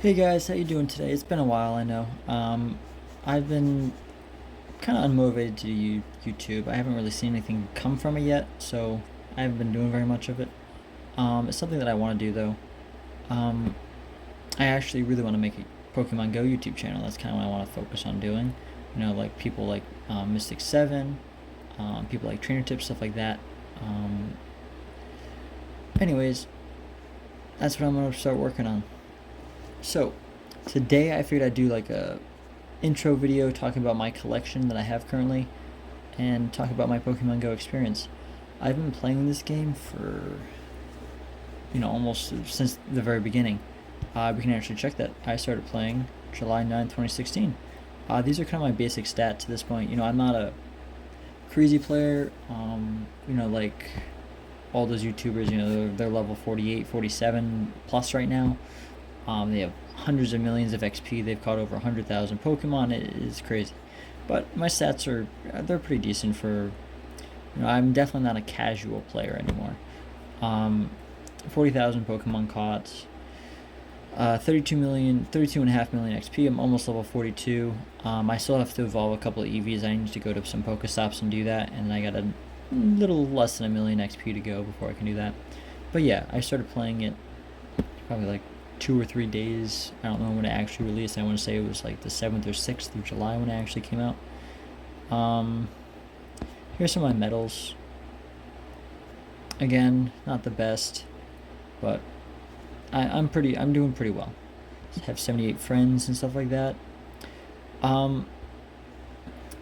Hey guys, how you doing today? It's been a while, I know. I've been kind of unmotivated to do YouTube. I haven't really seen anything come from it yet, so I haven't been doing very much of it. It's something that I want to do though. Um, I actually really want to make a Pokemon Go YouTube channel. That's kind of what I want to focus on doing. Like people like Mystic Seven, people like Trainer Tips, stuff like that. Um, anyways, that's what I'm gonna start working on. So today I figured I'd do like a intro video talking about my collection that I have currently and talk about my Pokemon Go experience. I've been playing this game for almost since the very beginning. We can actually check that. I started playing July 9th, 2016. These are kind of my basic stats to this point. I'm not a crazy player. Like all those YouTubers, they're level 48, 47 plus right now. They have hundreds of millions of XP. They've caught over 100,000 Pokemon. It is crazy. But my stats they're pretty decent for. I'm definitely not a casual player anymore. 40,000 Pokemon caught. 32.5 million XP. I'm almost level 42. I still have to evolve a couple of EVs. I need to go to some Pokestops and do that, and I got a little less than a million XP to go before I can do that. But yeah, I started playing it probably like 2 or 3 days. I don't know when it actually released. I want to say it was like the 7th or 6th of July when it actually came out. Here's some of my medals. Again, not the best, but I'm doing pretty well. I have 78 friends and stuff like that.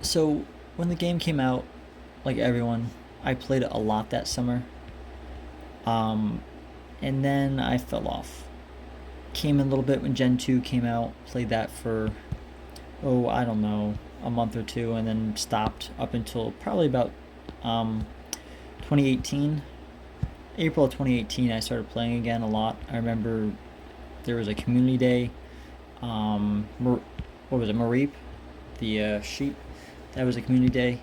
So when the game came out, like everyone, I played it a lot that summer. And then I fell off. Came in a little bit when Gen 2 came out, played that for, I don't know, a month or two, and then stopped up until probably about 2018. April of 2018, I started playing again a lot. I remember there was a community day. What was it, Mareep? The sheep. That was a community day.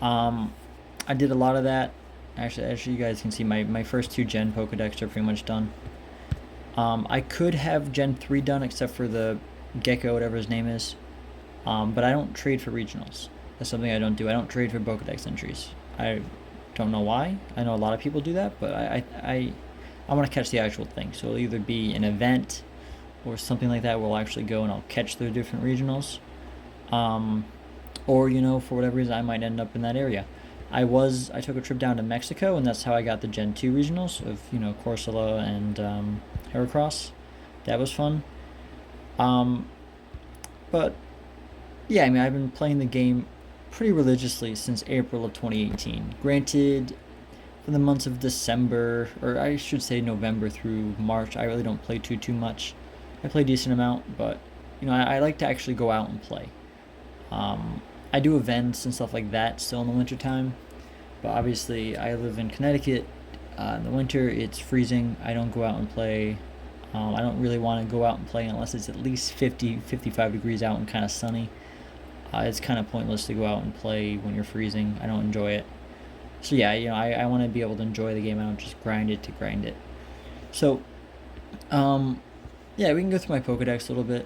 I did a lot of that. Actually, you guys can see my first two Gen Pokedex are pretty much done. I could have Gen 3 done except for the Gecko, whatever his name is. But I don't trade for regionals. That's something I don't do. I don't trade for Pokedex entries. I don't know why. I know a lot of people do that, but I want to catch the actual thing. So it'll either be an event or something like that where I'll actually go and I'll catch the different regionals. Or, for whatever reason, I might end up in that area. I took a trip down to Mexico, and that's how I got the Gen 2 regionals of, Corsola and Heracross. That was fun. But, yeah, I've been playing the game pretty religiously since April of 2018. Granted, for the months of December, or I should say November through March, I really don't play too much. I play a decent amount, but, I like to actually go out and play. I do events and stuff like that still in the wintertime, but obviously I live in Connecticut. In the winter, it's freezing. I don't go out and play. I don't really want to go out and play unless it's at least 50, 55 degrees out and kind of sunny. It's kind of pointless to go out and play when you're freezing. I don't enjoy it. So yeah, I want to be able to enjoy the game. I don't just grind it to grind it. So, yeah, we can go through my Pokedex a little bit.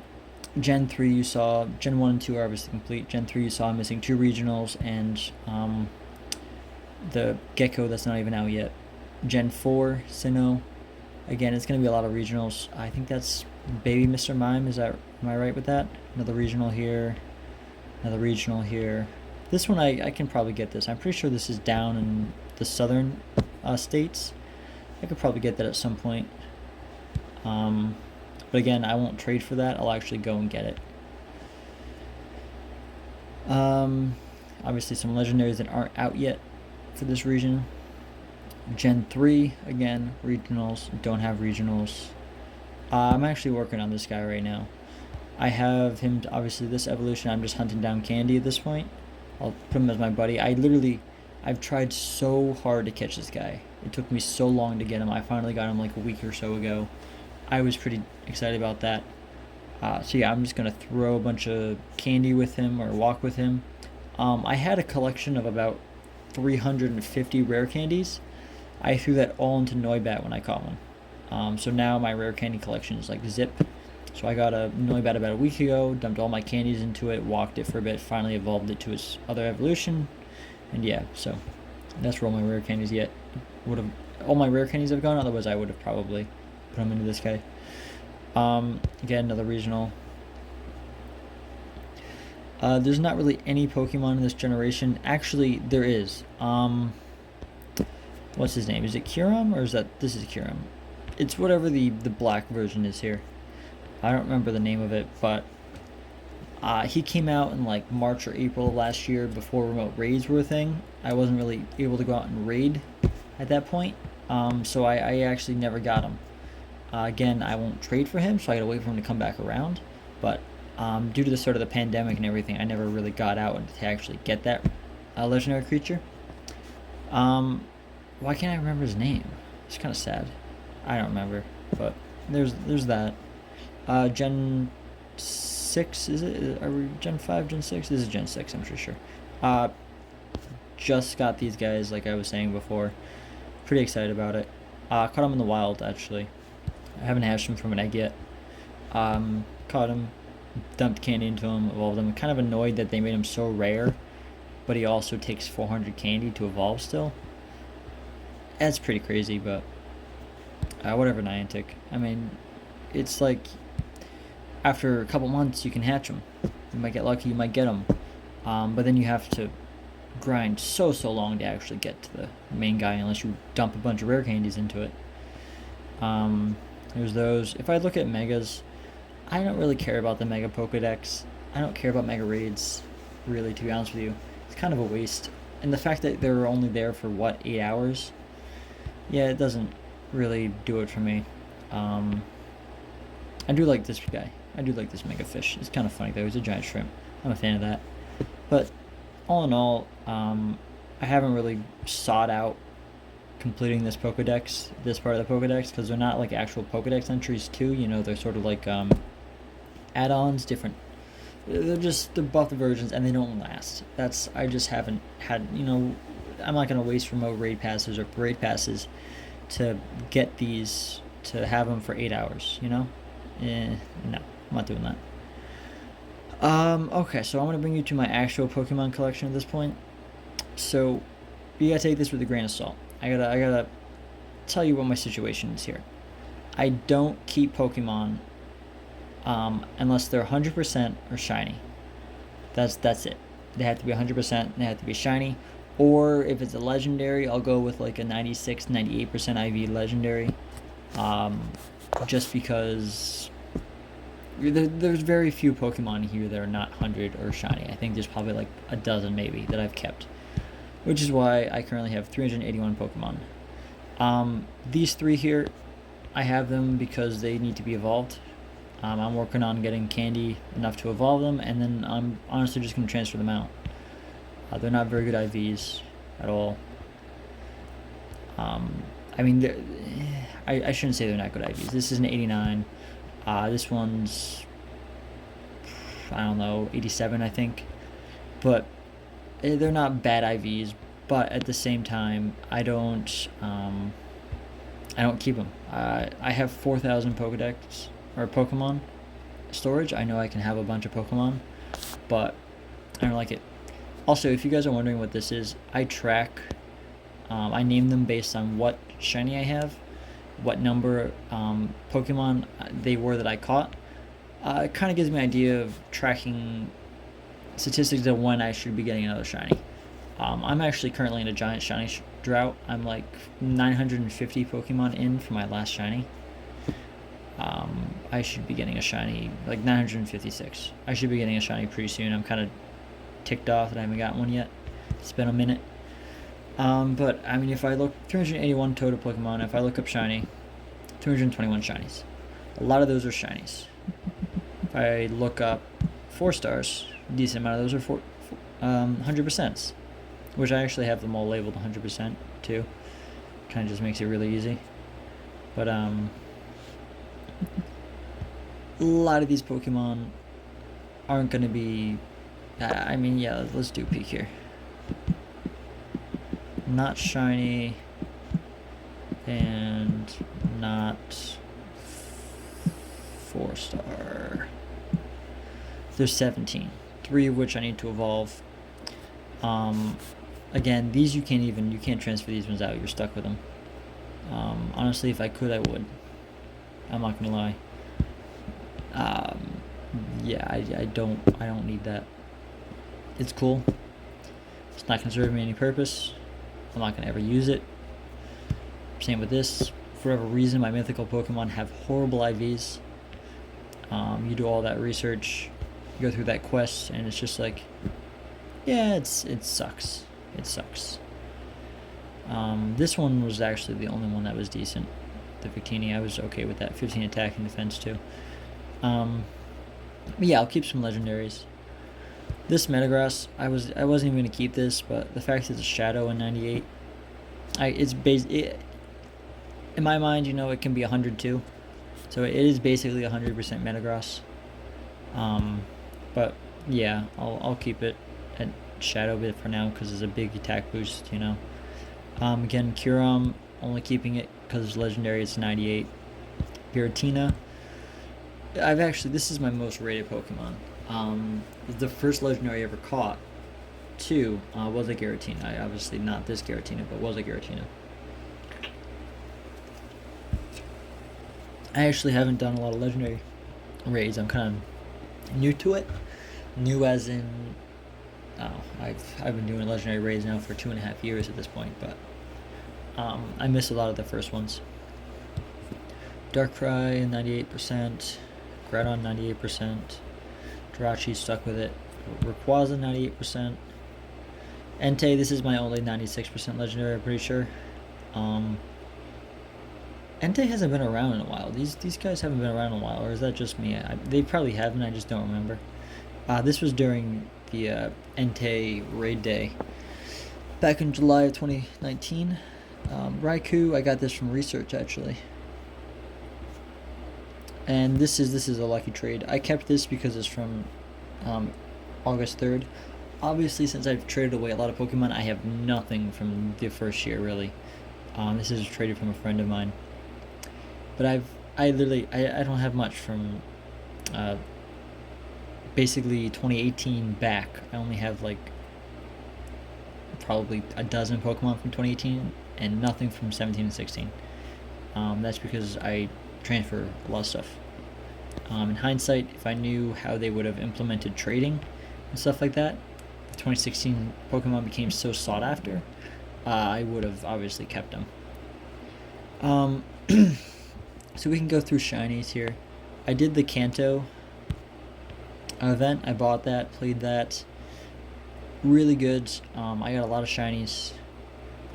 Gen 3 you saw, Gen 1 and 2 are obviously complete. Gen 3 you saw I'm missing 2 regionals and the Gecko that's not even out yet. Gen 4, Sinnoh. Again, it's going to be a lot of regionals. I think that's Baby Mr. Mime. Am I right with that? Another regional here. Another regional here. This one I can probably get this. I'm pretty sure this is down in the southern states. I could probably get that at some point. But again, I won't trade for that. I'll actually go and get it. Obviously some legendaries that aren't out yet for this region. Gen 3, again, regionals. Don't have regionals. I'm actually working on this guy right now. I have him, obviously this evolution, I'm just hunting down Candy at this point. I'll put him as my buddy. I've tried so hard to catch this guy. It took me so long to get him. I finally got him like a week or so ago. I was pretty excited about that. So yeah, I'm just going to throw a bunch of candy with him or walk with him. I had a collection of about 350 rare candies. I threw that all into Noibat when I caught one. So now my rare candy collection is like zip. So I got a Noibat about a week ago, dumped all my candies into it, walked it for a bit, finally evolved it to its other evolution, and yeah, so that's where all my rare candies yet would have. All my rare candies have gone, otherwise I would have probably put them into this guy. Again, another regional. There's not really any Pokemon in this generation. Actually, there is. What's his name? Is it Kyurem, or is that... This is Kyurem. It's whatever the black version is here. I don't remember the name of it, but he came out in like March or April of last year before remote raids were a thing. I wasn't really able to go out and raid at that point, so I actually never got him. Again, I won't trade for him, so I gotta wait for him to come back around. But due to the start of the pandemic and everything, I never really got out to actually get that legendary creature. Why can't I remember his name? It's kind of sad. I don't remember, but there's that. Gen 6, is it? Are we Gen 5, Gen 6? This is Gen 6, I'm pretty sure. Just got these guys, like I was saying before. Pretty excited about it. Caught them in the wild, actually. I haven't hatched them from an egg yet. Caught him, dumped candy into him, evolved him. Kind of annoyed that they made him so rare, but he also takes 400 candy to evolve still. That's pretty crazy, but whatever, Niantic. I mean, it's like after a couple months you can hatch them. You might get lucky, you might get them, but then you have to grind so long to actually get to the main guy unless you dump a bunch of rare candies into it. There's those. If I look at megas, I don't really care about the mega Pokedex. I don't care about mega raids, really, to be honest with you. It's kind of a waste. And the fact that they're only there for, what, 8 hours? Yeah, it doesn't really do it for me. I do like this guy. I do like this mega fish. It's kind of funny, though. He's a giant shrimp. I'm a fan of that. But all in all, I haven't really sought out completing this Pokedex, this part of the Pokedex, because they're not like actual Pokedex entries too, you know, they're sort of like add-ons, different, they're buffed versions, and they don't last. I just haven't had, you know, I'm not going to waste remote raid passes or parade passes to get these, to have them for 8 hours, you know? No, I'm not doing that. Okay, so I'm going to bring you to my actual Pokemon collection at this point. So, you gotta take this with a grain of salt. I gotta tell you what my situation is here. I don't keep Pokemon unless they're 100% or shiny. That's it. They have to be 100%, they have to be shiny. Or if it's a legendary, I'll go with like a 96, 98% IV legendary. Just because there's very few Pokemon here that are not 100 or shiny. I think there's probably like a dozen maybe that I've kept, which is why I currently have 381 Pokemon. These three here, I have them because they need to be evolved. I'm working on getting candy enough to evolve them, and then I'm honestly just going to transfer them out. They're not very good IVs at all. I mean, I shouldn't say they're not good IVs. This is an 89. This one's, I don't know, 87, I think. But they're not bad IVs, but at the same time, I don't keep them. I have 4,000 Pokedex or Pokemon storage. I know I can have a bunch of Pokemon, but I don't like it. Also, if you guys are wondering what this is, I track. I name them based on what shiny I have, what number Pokemon they were that I caught. It kind of gives me an idea of tracking statistics of when I should be getting another shiny. I'm actually currently in a giant shiny drought. I'm like 950 Pokemon in for my last shiny. I should be getting a shiny, like 956. I should be getting a shiny pretty soon. I'm kind of ticked off that I haven't gotten one yet. It's been a minute. But I mean, if I look 381 total Pokemon, if I look up shiny, 221 shinies. A lot of those are shinies. If I look up 4 stars, a decent amount of those are 100%, which I actually have them all labeled 100% too. Kind of just makes it really easy. But a lot of these Pokemon aren't going to be. I mean, yeah, let's do a peek here. Not shiny, and not 4 4-star. There's 17, 3 of which I need to evolve. Again, these you can't transfer these ones out. You're stuck with them. Honestly, if I could, I would. I'm not gonna lie. Yeah, I don't need that. It's cool. It's not gonna serve me any purpose. I'm not gonna ever use it. Same with this. For whatever reason, my mythical Pokemon have horrible IVs. You do all that research, you go through that quest, and it's just like, yeah, it sucks. It sucks. This one was actually the only one that was decent. The Victini, I was okay with that. 15 attack and defense too. But yeah, I'll keep some legendaries. This Metagross, I wasn't even gonna keep this, but the fact that it's a Shadow in 98, in my mind, it can be 100 too. So it is basically 100% Metagross. But yeah, I'll keep it at Shadow bit for now because it's a big attack boost. Again, Kyurem, only keeping it because it's legendary. It's 98. Giratina. This is my most rated Pokemon. The first legendary I ever caught, too, was a Giratina. Obviously not this Giratina, but was a Giratina. I actually haven't done a lot of legendary raids. I'm kind of new to it. New as in, I've been doing legendary raids now for 2.5 years at this point, but I miss a lot of the first ones. Darkrai 98%, Groudon 98%, Jirachi stuck with it, Rayquaza 98%, Entei, this is my only 96% legendary, I'm pretty sure. Entei hasn't been around in a while. These guys haven't been around in a while, or is that just me? They probably haven't, I just don't remember. This was during the Entei raid day back in July of 2019. Raikou, I got this from research actually. And this is a lucky trade. I kept this because it's from August 3rd. Obviously, since I've traded away a lot of Pokemon, I have nothing from the first year really. This is traded from a friend of mine. But I don't have much from basically 2018 back. I only have like probably a dozen Pokemon from 2018 and nothing from 17 and 16. That's because I transfer a lot of stuff. In hindsight, if I knew how they would have implemented trading and stuff like that, the 2016 Pokemon became so sought after, I would have obviously kept them. So we can go through shinies here. I did the Kanto event. I bought that, played that. Really good. I got a lot of shinies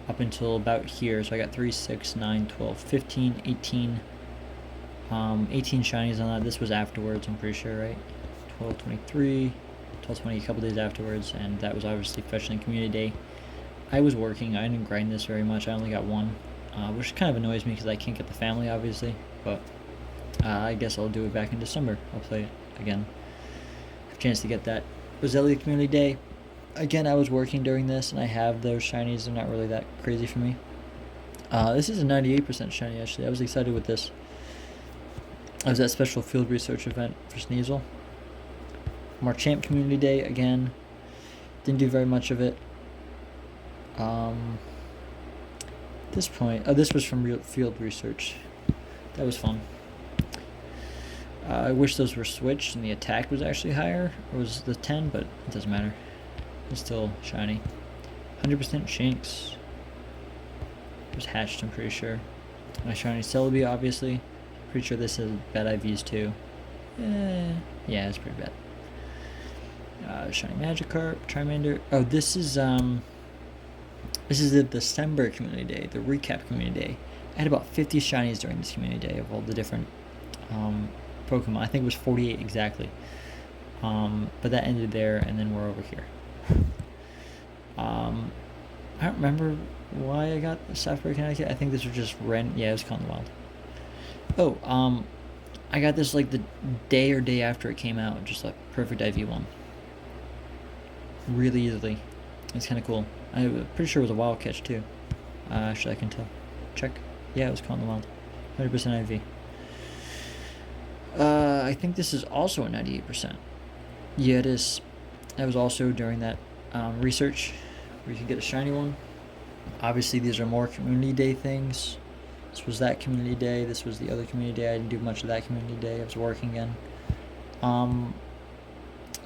up until about here. So I got 3, 6, 9, 12, 15, 18. 18 shinies on that. This was afterwards, I'm pretty sure, right? 12, 23, 12, 20, a couple days afterwards. And that was obviously fetching community day. I was working. I didn't grind this very much. I only got one. Which kind of annoys me because I can't get the family, obviously, but I guess I'll do it back in December. I'll play it again. Have a chance to get that. Roselia Community Day. Again, I was working during this, and I have those shinies. They're not really that crazy for me. This is a 98% shiny, actually. I was excited with this. I was at special field research event for Sneasel. Marchamp Community Day, again. Didn't do very much of it. This point, this was from field research. That was fun. I wish those were switched and the attack was actually higher. It was the 10, but it doesn't matter. It's still shiny. 100% Shanks. It was hatched, I'm pretty sure. My shiny Celebi, obviously. Pretty sure this has bad IVs too. Yeah, it's pretty bad. Shiny Magikarp, Charmander. Oh, this is the December Community Day, the recap Community Day. I had about 50 shinies during this Community Day of all the different Pokemon. I think it was 48 exactly. But that ended there, and then we're over here. I don't remember why I got Southbury, Connecticut. I think this was just yeah, it was caught in the wild. Oh, I got this like the day after it came out, just like perfect IV one. Really easily. It's kind of cool. I'm pretty sure it was a wild catch too. Actually, I can tell. Check. Yeah, it was caught in the wild. 100% IV. I think this is also a 98%. Yeah, it is. That was also during that research where you could get a shiny one. Obviously, these are more community day things. This was that community day. This was the other community day. I didn't do much of that community day. I was working again.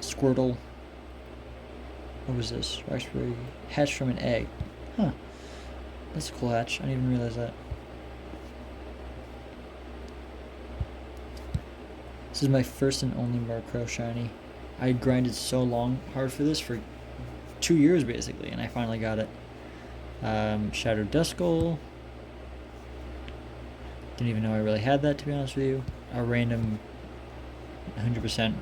Squirtle. What was this? Raspberry. Hatched from an egg. Huh. That's a cool hatch. I didn't even realize that. This is my first and only Murkrow shiny. I grinded so hard for this for 2 years basically, and I finally got it. Shadow Duskull. Didn't even know I really had that, to be honest with you. A random 100%.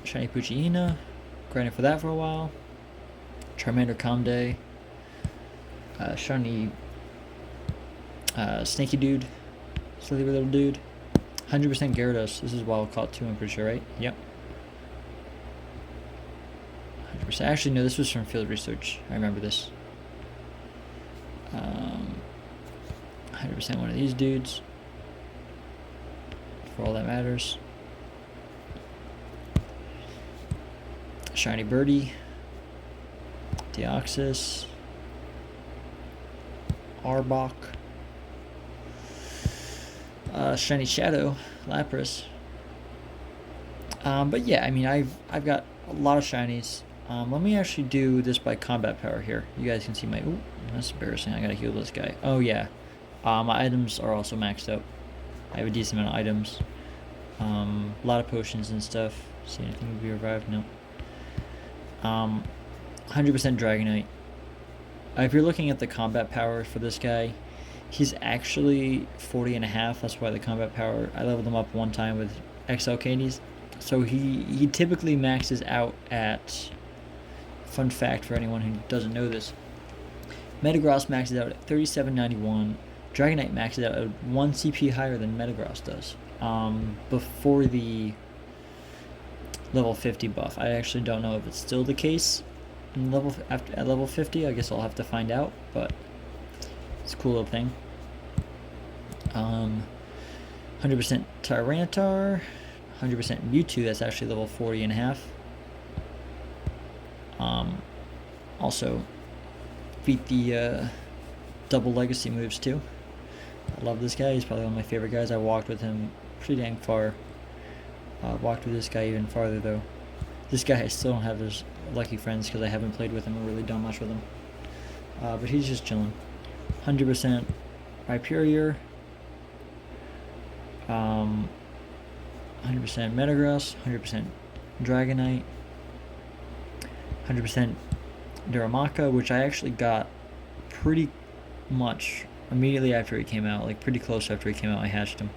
Shiny Poochyena. Grinded for that for a while. Charmander Comday. Shiny Snaky Dude. Slithery little dude. 100% Gyarados. This is wild caught too, I'm pretty sure, right? Yep. 100%. Actually, no, this was from field research. I remember this. 100% one of these dudes. For all that matters. Shiny Birdie. Deoxys. Arbok. Shiny Shadow, Lapras. But yeah, I mean, I've got a lot of shinies. Let me actually do this by combat power here. You guys can see my. Ooh, that's embarrassing. I gotta heal this guy. Oh yeah, my items are also maxed up. I have a decent amount of items. A lot of potions and stuff. See anything be revived? No. 100% Dragonite. If you're looking at the combat power for this guy, he's actually 40.5. That's why the combat power, I leveled him up one time with XL candies. So he typically maxes out at, fun fact for anyone who doesn't know this, Metagross maxes out at 37.91. Dragonite maxes out at 1 CP higher than Metagross does. Before the level 50 buff. I actually don't know if it's still the case at level 50. I guess I'll have to find out, but it's a cool little thing. 100% Tyranitar, 100% Mewtwo. That's actually level 40.5. Also beat the double legacy moves too. I love this guy. He's probably one of my favorite guys. I walked with him pretty dang far. Walked with this guy even farther though. This guy I still don't have his lucky friends because I haven't played with him or really done much with him. But he's just chilling. 100% Rhyperior. 100% Metagross. 100% Dragonite. 100% Darumaka, which I actually got pretty much immediately after he came out, like pretty close after he came out. I hatched him.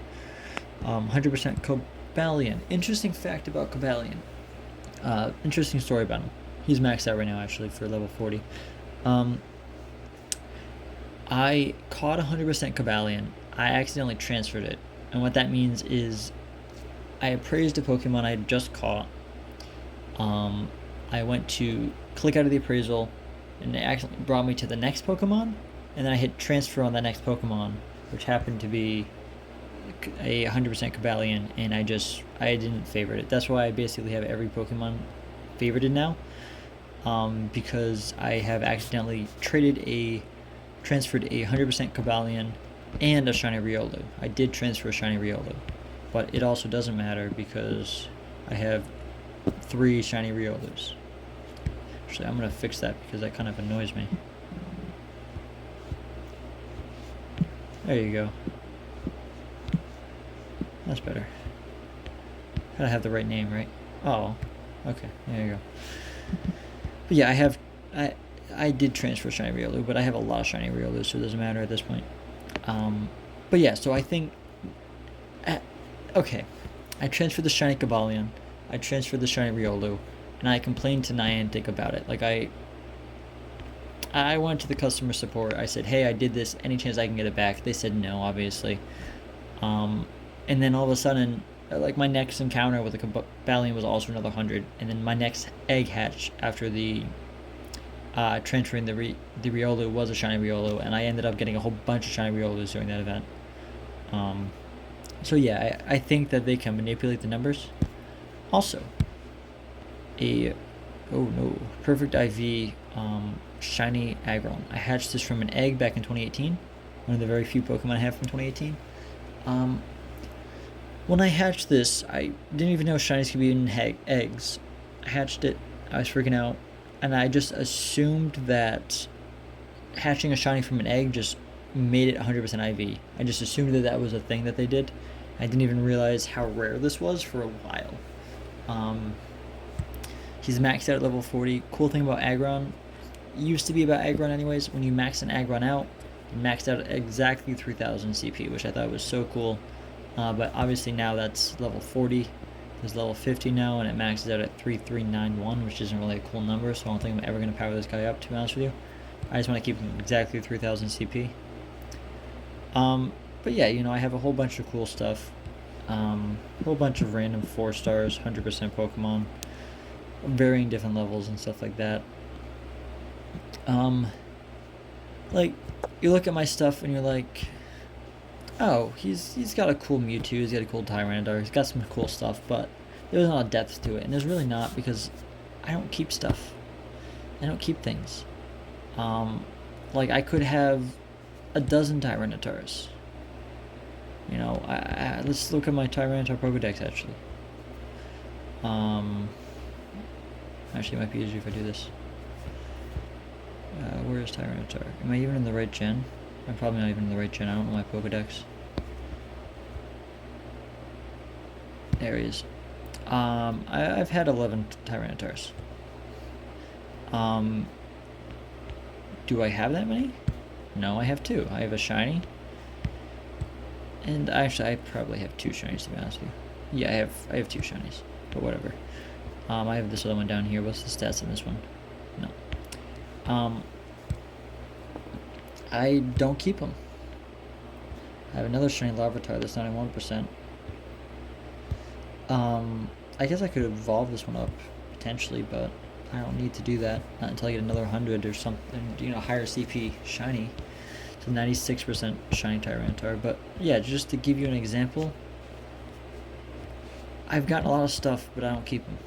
100% Cobalion. Interesting fact about Cobalion. Interesting story about him. He's maxed out right now actually for level 40. I caught 100% Cobalion. I accidentally transferred it, and what that means is I appraised a Pokemon I had just caught. I went to click out of the appraisal, and it accidentally brought me to the next Pokemon, and then I hit transfer on that next Pokemon, which happened to be a 100% Cobalion, and I didn't favorite it. That's why I basically have every Pokemon favorited now, because I have accidentally transferred a 100% Cobalion and a Shiny Riolu. I did transfer a Shiny Riolu, but it also doesn't matter because I have 3 Shiny Riolus. Actually, I'm going to fix that because that kind of annoys me. There you go. That's better. Gotta have the right name, right? Oh, okay. There you go. But yeah, I did transfer Shiny Riolu, but I have a lot of Shiny Riolus, so it doesn't matter at this point. But yeah, so I think... okay. I transferred the Shiny Cobalion. I transferred the Shiny Riolu. And I complained to Niantic about it. Like, I went to the customer support. I said, hey, I did this. Any chance I can get it back? They said no, obviously. And then all of a sudden, like, my next encounter with the Cobalion was also another 100. And then my next egg hatch after the transferring the Riolu was a Shiny Riolu. And I ended up getting a whole bunch of Shiny Riolus during that event. So yeah, I think that they can manipulate the numbers. Also, a oh no, perfect IV shiny Aggron. I hatched this from an egg back in 2018. One of the very few Pokemon I have from 2018. Um, when I hatched this, I didn't even know shinies could be in eggs. I hatched it. I was freaking out, and I just assumed that hatching a shiny from an egg just made it 100% IV. I just assumed that that was a thing that they did. I didn't even realize how rare this was for a while. He's maxed out at level 40. Cool thing about Aggron, used to be about Aggron anyways, when you max an Aggron out, you maxed out at exactly 3000 CP, which I thought was so cool. But obviously now that's level 40. There's level 50 now, and it maxes out at 3391, which isn't really a cool number, so I don't think I'm ever going to power this guy up, to be honest with you. I just want to keep him exactly 3000 CP. But yeah, I have a whole bunch of cool stuff. A whole bunch of random 4 stars, 100% Pokemon, varying different levels and stuff like that. Like, you look at my stuff and you're like, oh, he's got a cool Mewtwo, he's got a cool Tyranitar, he's got some cool stuff, but there's not a depth to it, and there's really not, because I don't keep stuff. I don't keep things. Like, I could have a dozen Tyranitars. Let's look at my Tyranitar Pokedex, actually. Actually, it might be easier if I do this. Where is Tyranitar? Am I even in the right gen? I'm probably not even in the right gen. I don't know my Pokedex. There he is. I've had 11 Tyranitars. Do I have that many? No, I have 2. I have a shiny. And actually, I probably have 2 shinies, to be honest with you. Yeah, I have 2 shinies. But whatever. I have this other one down here. What's the stats on this one? No. I don't keep them. I have another shiny Larvitar that's 91%. I guess I could evolve this one up, potentially, but I don't need to do that. Not until I get another 100 or something, higher CP shiny. So 96% shiny Tyranitar. But yeah, just to give you an example, I've gotten a lot of stuff, but I don't keep them.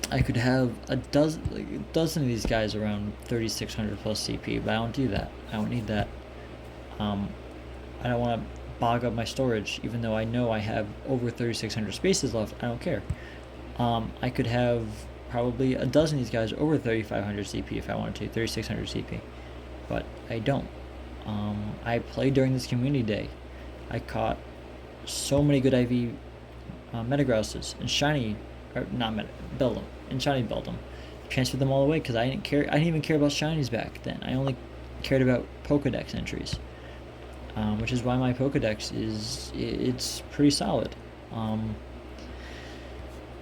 I could have a dozen of these guys around 3600 plus CP, but I don't do that. I don't need that. I don't want to bog up my storage, even though I know I have over 3600 spaces left. I don't care. I could have probably a dozen of these guys over 3500 CP if I wanted to, 3600 CP, but I don't. I played during this community day. I caught so many good IV Metagrosses and shiny, or not Beldum, and shiny Beldum. Transferred them all away because I didn't even care about shinies back then. I only cared about Pokedex entries, which is why my Pokedex it's pretty solid.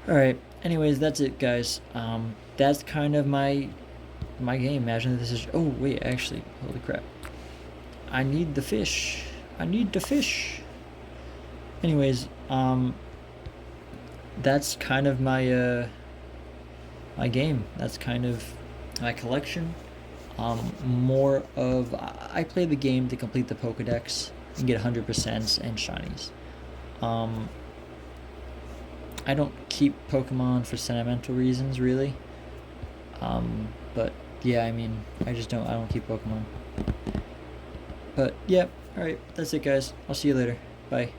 Alright, anyways, that's it, guys. That's kind of my game. Imagine that this is... Oh, wait, actually, holy crap. I need the fish. Anyways, that's kind of my my game. That's kind of my collection. More of... I play the game to complete the Pokedex and get 100% and shinies. I don't keep Pokemon for sentimental reasons, really. But yeah, I don't keep Pokemon. But yeah, alright, that's it, guys. I'll see you later. Bye.